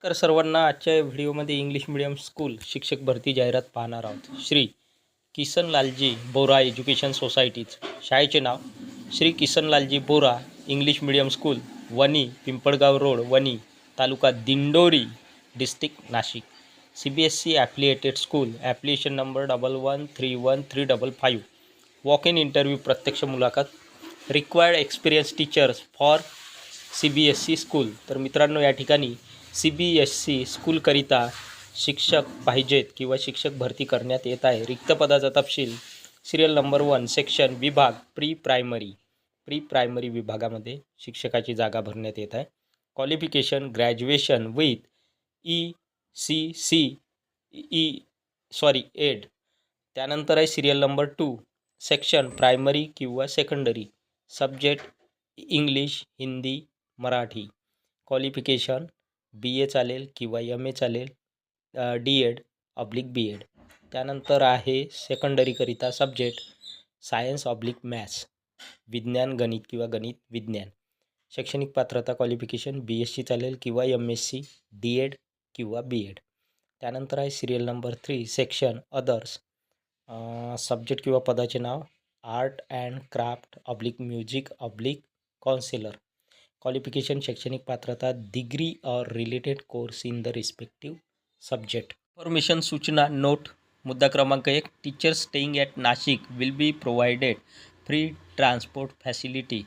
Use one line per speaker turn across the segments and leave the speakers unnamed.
तर सर्वांना आजच्या व्हिडिओमध्ये इंग्लिश मीडियम स्कूल शिक्षक भरती जाहिरात पाहणार आहोत. श्री किसनलालजी बोरा एज्युकेशन सोसायटीज शाळेचे नाव Shri Kisanlalji Bora English medium school, Wani, Pimpalgaon road, Wani, taluka Dindori, district Nashik. CBSE affiliated school. Application number 11313555. Walk in interview, प्रत्यक्ष मुलाखत. Required experience teachers for CBSE school. तर मित्रांनो, या ठिकाणी CBSE स्कूलकरिता शिक्षक पाहिजेत किंवा शिक्षक भरती करण्यात येत आहे. रिक्त पदाचा तपशील सिरियल नंबर 1 सेक्शन विभाग प्री प्रायमरी विभागामध्ये शिक्षकाची जागा भरण्यात येत आहे. Qualification graduation with Ed. त्यानंतर आहे सिरियल नंबर 2 सेक्शन प्रायमरी किंवा secondary. Subject English, Hindi, Marathi. Qualification BA चालेल किंवा MA चालेल, DED/BEd. त्यानंतर आहे सेकंडरीकरिता सब्जेक्ट सायन्स/मॅथ्स, विज्ञान गणित किंवा गणित विज्ञान. शैक्षणिक पात्रता क्वालिफिकेशन BSc चालेल किंवा MSc, DED किंवा BEd. त्यानंतर आहे serial number 3 section others. Subject किंवा पदाचे नाव आर्ट अँड क्राफ्ट/म्युझिक/ काउन्सिलर. क्वालिफिकेशन शैक्षणिक पात्रता डिग्री और related course in the respective subject. Information सूचना नोट. मुद्दा क्रमांक 1, teachers staying at Nashik will be provided free transport facility.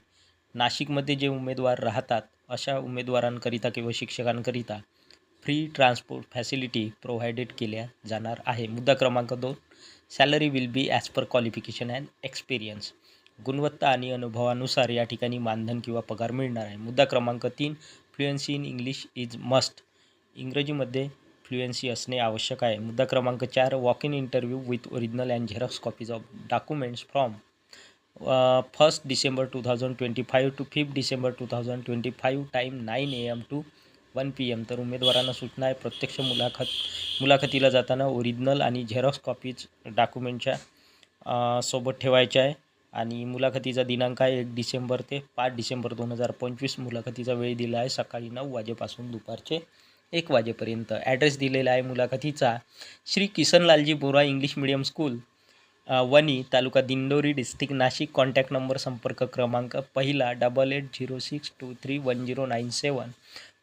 नाशिकमध्ये जे उमेदवार राहतात अशा उमेदवारांकरिता किंवा शिक्षकांकरिता फ्री ट्रान्सपोर्ट फॅसिलिटी प्रोव्हाइडेड केल्या जाणार आहे. मुद्दा क्रमांक 2, salary will be as per qualification and experience. गुणवत्ता आणि अनुभवानुसार या ठिकाणी मानधन किंवा पगार मिळणार आहे. मुद्दा क्रमांक 3, fluency in English is must. इंग्रजीमध्ये फ्लुएन्सी असणे आवश्यक आहे. मुद्दा क्रमांक 4, walk in interview with original and Xerox copies of documents from 1 December 2025 to 5 December 2025. Time 9 AM to 1 PM. तर उमेदवारांना सूचना आहे, प्रत्यक्ष मुलाखतीला जाताना ओरिजिनल आणि झेरॉक्स कॉपीज डॉक्युमेंटच्या सोबत ठेवायच्या आहे. आणि मुलाखतीचा दिनांक आहे 1 डिसेंबर ते 5 डिसेंबर 2025. मुलाखतीचा वेळ दिला आहे सकाळी 9 वाजेपासून दुपारचे 1 वाजेपर्यंत. ॲड्रेस दिलेला आहे मुलाखतीचा Shri Kisanlalji Bora English medium school, Wani, taluka Dindori, district Nashik. Contact number संपर्क क्रमांक पहिला 8806231097.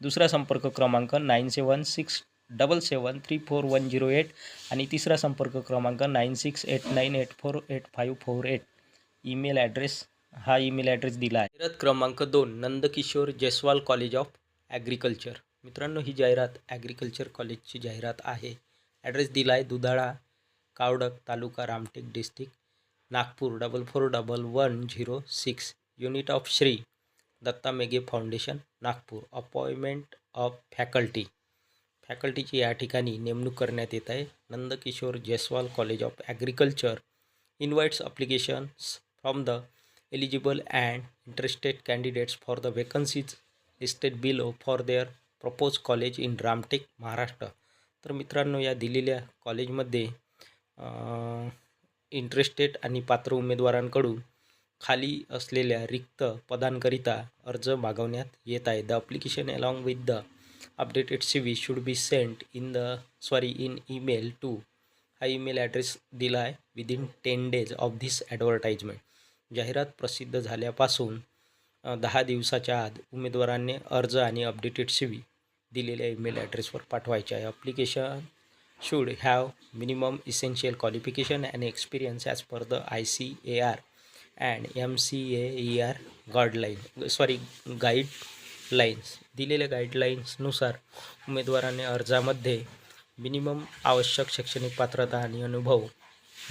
दुसरा संपर्क क्रमांक 9767734108 आणि तिसरा संपर्क क्रमांक 9689848548. ईमेल ॲड्रेस दिला आहे. जाहिरात क्रमांक 2 Nandkishor Jaiswal college of agriculture. मित्रांनो, ही जाहिरात ॲग्रिकल्चर कॉलेजची जाहिरात आहे. ॲड्रेस दिला आहे Dudhala, Kawadak, taluka Ramtek, district Nagpur 441106. Unit of Shri Datta Meghe foundation, Nagpur. Appointment of फॅकल्टीची या ठिकाणी नेमणूक करण्यात येत आहे. Nandkishor Jaiswal college of agriculture invites applications from the eligible and interested candidates for the vacancies listed below for their proposed college in Ramtek, Maharashtra. तर मित्रांनो, या दिलेल्या कॉलेजमध्ये इंटरेस्टेड आणि पात्र उमेदवारांकडून खाली असलेल्या रिक्त पदांकरिता अर्ज मागवण्यात येत आहे. The application along with the updated CV should be sent in email to. हा ईमेल ॲड्रेस दिला आहे within 10 days of this advertisement. जाहिरात प्रसिद्ध झाल्यापासून 10 दिवसाच्या आत उमेदवारांनी अर्ज आणि अपडेटेड CV दिलेल्या ईमेल ॲड्रेसवर पाठवायचे आहे. Application should have minimum essential qualification and experience as per the ICAR and MCAER guidelines. दिलेल्या गाईडलाईन्सनुसार उमेदवारांनी अर्जामध्ये मिनिमम आवश्यक शैक्षणिक पात्रता आणि अनुभव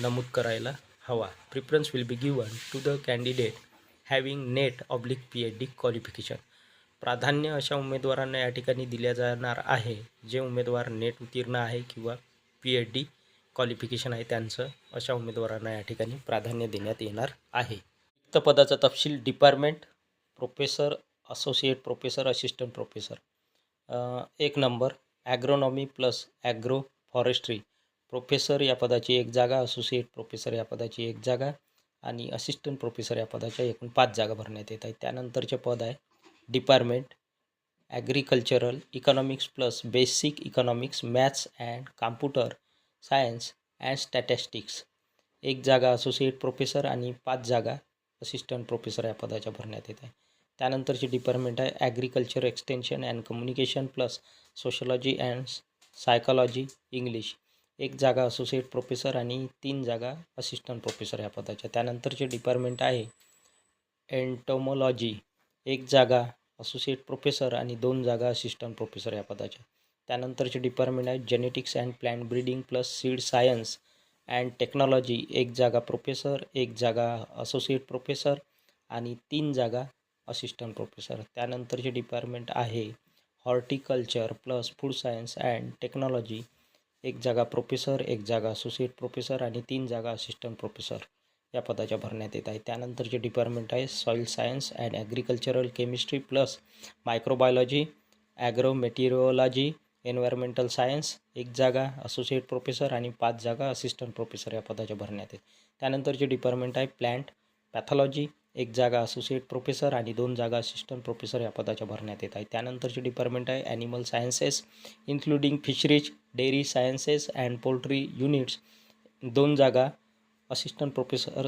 नमूद करायला हवा. Preference will be given to the candidate having NET/PhD qualification. प्राधान्य अशा उमेदवारांना या ठिकाणी दिल्या जाणार आहे जे उमेदवार नेट उत्तीर्ण आहे किंवा PhD क्वालिफिकेशन आहे त्यांचं. अशा उमेदवारांना या ठिकाणी प्राधान्य देण्यात येणार आहे. रिक्त पदाचा तपशील department professor, associate professor, assistant professor. 1 number agronomy plus agro forestry. Professor या पदाची 1 जागा, असोसिएट प्रोफेसर या पदाची 1 जागा आणि असिस्टंट प्रोफेसर या पदाच्या एकूण 5 जागा भरण्यात येत आहेत. त्यानंतरचे पद आहे department agricultural economics plus basic economics maths and computer science and statistics. एक जागा असोसिएट प्रोफेसर आणि 5 जागा असिस्टंट प्रोफेसर या पदाच्या भरण्यात येत आहे. त्यानंतरची डिपार्टमेंट आहे agriculture extension and communication plus sociology and psychology English. एक जागा असोसिएट प्रोफेसर आणि 3 जागा असिस्टंट प्रोफेसर या पदाच्या. त्यानंतरचे डिपार्टमेंट आहे एंटोमॉलॉजी. एक जागा असोसिएट प्रोफेसर आणि 2 जागा असिस्टंट प्रोफेसर या पदाच्या. त्यानंतरचे डिपार्टमेंट आहे genetics and plant breeding plus seed science and technology. एक जागा प्रोफेसर, एक जागा असोसिएट प्रोफेसर आणि 3 जागा असिस्टंट प्रोफेसर. त्यानंतरचे डिपार्टमेंट आहे horticulture plus food science and technology. एक जागा प्रोफेसर, एक जागा असोसिएट प्रोफेसर आणि 3 जागा असिस्टंट प्रोफेसर या पदाच्या भरण्यात येत आहे. त्यानंतरचे डिपार्टमेंट आहे soil science and agricultural chemistry plus microbiology, agrometeorology, environmental science. एक जागा असोसिएट प्रोफेसर आणि 5 जागा असिस्टंट प्रोफेसर या पदाच्या भरण्यात येत. त्यानंतरचे डिपार्टमेंट आहे प्लांट पॅथॉलॉजी. एक जागा असोसिएट प्रोफेसर आणि 2 जागा असिस्टंट प्रोफेसर या पदाच्या भरण्यात येत आहे. त्यानंतरचे डिपार्टमेंट आहे animal sciences including fisheries, dairy sciences and poultry units. 2 जागा असिस्टंट प्रोफेसर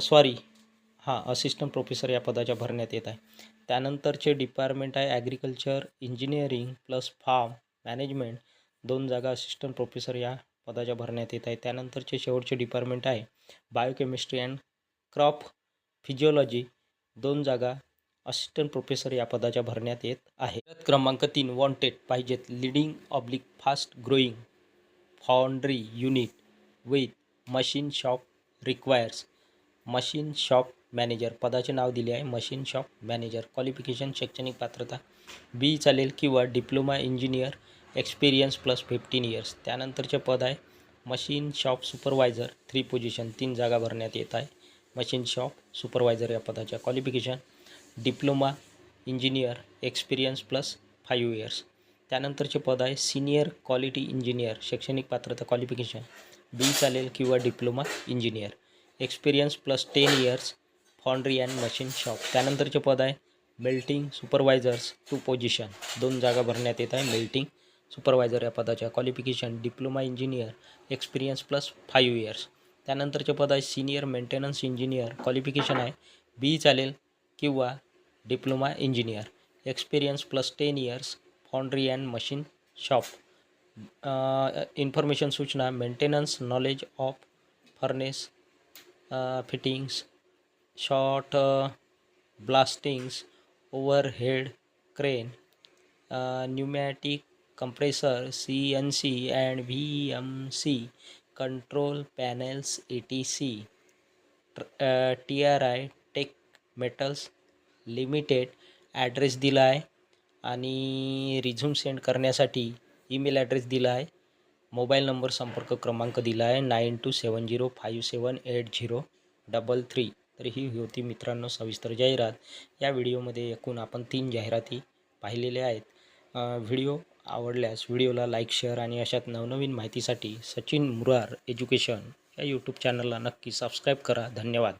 या पदाच्या भरण्यात येत आहे. त्यानंतरचे डिपार्टमेंट आहे agriculture engineering plus farm management. 2 जागा असिस्टंट प्रोफेसर या पदाच्या भरण्यात येत आहे. त्यानंतरचे शेवटचे डिपार्टमेंट आहे बायोकेमिस्ट्री अँड क्रॉप फिजिओलॉजी. 2 जागा असिस्टंट प्रोफेसर या पदाच्या भरण्यात येत आहे. क्रमांक 3 वॉन्टेड पाहिजेत leading oblique fast growing foundry unit with machine shop requires. Machine shop manager पदाचे नाव दिले आहे मशीन शॉप मॅनेजर. क्वालिफिकेशन शैक्षणिक पात्रता बी चालेल किंवा diploma engineer experience plus 15 years. त्यानंतरचे पद आहे मशीन शॉप सुपरवायझर 3 पोझिशन 3 जागा भरण्यात येत आहे. मशीन शॉप सुपरवायझर या पदाच्या. Qualification diploma engineer experience plus 5 years. त्यानंतरचे पद आहे सिनियर क्वालिटी इंजिनियर. शैक्षणिक पात्रता क्वालिफिकेशन बी चालेल किंवा diploma engineer experience plus 10 years foundry and machine shop. त्यानंतरचे पद आहे मेल्टिंग सुपरवायझर्स 2 पोझिशन 2 जागा भरण्यात येत आहे मेल्टिंग सुपरवायझर या पदाच्या. Qualification diploma engineer experience plus 5 years. त्यानंतरचे पद आहे सिनियर मेंटेनन्स इंजिनियर. क्वालिफिकेशन आहे बी चालेल किंवा diploma engineer experience plus 10 years foundry and machine shop. Information सूचना maintenance knowledge of furnace fittings short blasting overhead crane pneumatic compressor, CNC and VMC, control panels etc. TRI tech metals limited. Address दिला आहे आणि resume send करण्यासाठी email address दिला आहे. Mobile number संपर्क क्रमांक दिला आहे 9270578033. तर ही होती मित्रांनो सविस्तर जाहिरात. या व्हिडिओमध्ये एकूण आपण 3 जाहिराती पाहिलेल्या आहेत. व्हिडिओ आवडल्यास व्हिडिओला लाईक शेअर आणि अशात नवनवीन माहितीसाठी सचिन मुरार एज्युकेशन या यूट्यूब चॅनलला नक्की सबस्क्राईब करा. धन्यवाद.